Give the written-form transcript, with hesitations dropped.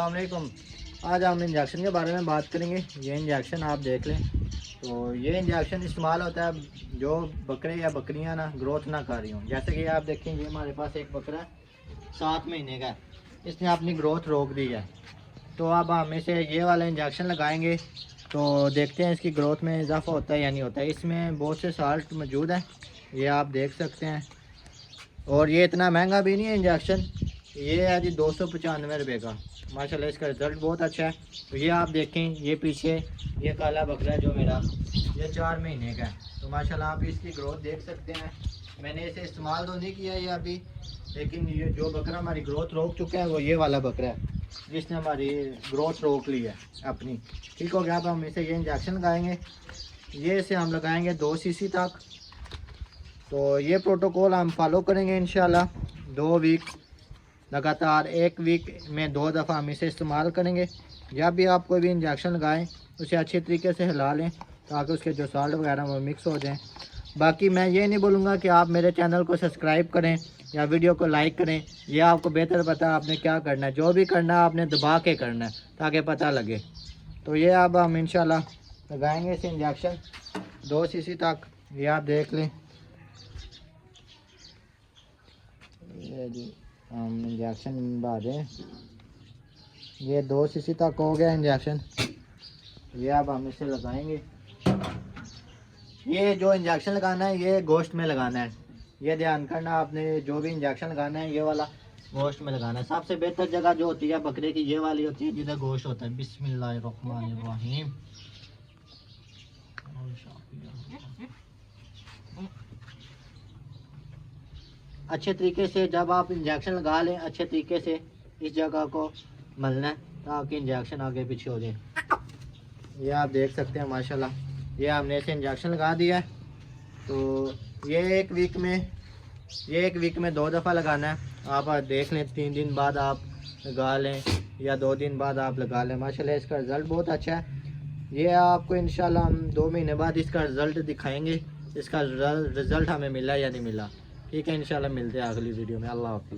अस्सलामुअलैकुम। आज हम इंजेक्शन के बारे में बात करेंगे। ये इंजेक्शन आप देख लें, तो ये इंजेक्शन इस्तेमाल होता है जो बकरे या बकरियां ना ग्रोथ ना कर रही हों। जैसे कि आप देखें, ये हमारे पास एक बकरा 7 महीने का है, इसने अपनी ग्रोथ रोक दी है। तो अब हम इसे ये वाला इंजेक्शन लगाएंगे तो देखते हैं इसकी ग्रोथ में इजाफा होता है या नहीं होता है। इसमें बहुत से साल्ट मौजूद हैं, ये आप देख सकते हैं। और ये इतना महंगा भी नहीं है इंजेक्शन, ये है जी 295 रुपये का। माशाल्लाह इसका रिज़ल्ट बहुत अच्छा है। तो ये आप देखें, ये पीछे ये काला बकरा है जो मेरा, ये 4 महीने का है। तो माशाल्लाह आप इसकी ग्रोथ देख सकते हैं। मैंने इसे इस्तेमाल तो नहीं किया ये अभी, लेकिन ये जो बकरा हमारी ग्रोथ रोक चुका है वो ये वाला बकरा है जिसने हमारी ग्रोथ रोक ली है अपनी। ठीक हो गया। अब हम इसे ये इंजेक्शन लगाएंगे, ये इसे हम लगाएंगे 2 सीसी तक। तो ये प्रोटोकॉल हम फॉलो करेंगे इंशाल्लाह। 2 वीक लगातार, 1 वीक में 2 दफ़ा हम इसे इस्तेमाल करेंगे। जब भी आप कोई भी इंजेक्शन लगाएं उसे अच्छे तरीके से हिला लें ताकि उसके जो साल्ट वगैरह वो मिक्स हो जाएं। बाकी मैं ये नहीं बोलूँगा कि आप मेरे चैनल को सब्सक्राइब करें या वीडियो को लाइक करें, ये आपको बेहतर पता है आपने क्या करना है। जो भी करना है आपने दबा के करना है ताकि पता लगे। तो ये अब हम इंशाल्लाह लगाएंगे इसे इंजेक्शन 2 सीसी तक। ये आप देख लें, ये जी हम इंजेक्शन बना दें। ये 2 सीसी तक हो गया इंजेक्शन। ये अब हम इसे लगाएंगे। ये जो इंजेक्शन लगाना है ये गोश्त में लगाना है, ये ध्यान करना आपने। जो भी इंजेक्शन लगाना है ये वाला गोश्त में लगाना है। सबसे बेहतर जगह जो होती है बकरे की ये वाली होती है जिधर गोश्त होता है। बिस्मिल्लाहिर्रहमानिर्रहीम। अच्छे तरीके से जब आप इंजेक्शन लगा लें, अच्छे तरीके से इस जगह को मलना है ताकि इंजेक्शन आगे पीछे हो जाए। ये आप देख सकते हैं माशाल्लाह, ये हमने इसे इंजेक्शन लगा दिया है। तो ये एक वीक में 2 दफ़ा लगाना है। आप देख लें, 3 दिन बाद आप लगा लें या 2 दिन बाद आप लगा लें। माशाल्लाह इसका रिज़ल्ट बहुत अच्छा है। ये आपको इंशाल्लाह हम 2 महीने बाद इसका रिज़ल्ट दिखाएंगे, इसका रिज़ल्ट हमें मिला या नहीं मिला। ठीक है, इंशाल्लाह मिलते हैं अगली वीडियो में। अल्लाह हाफ़िज़।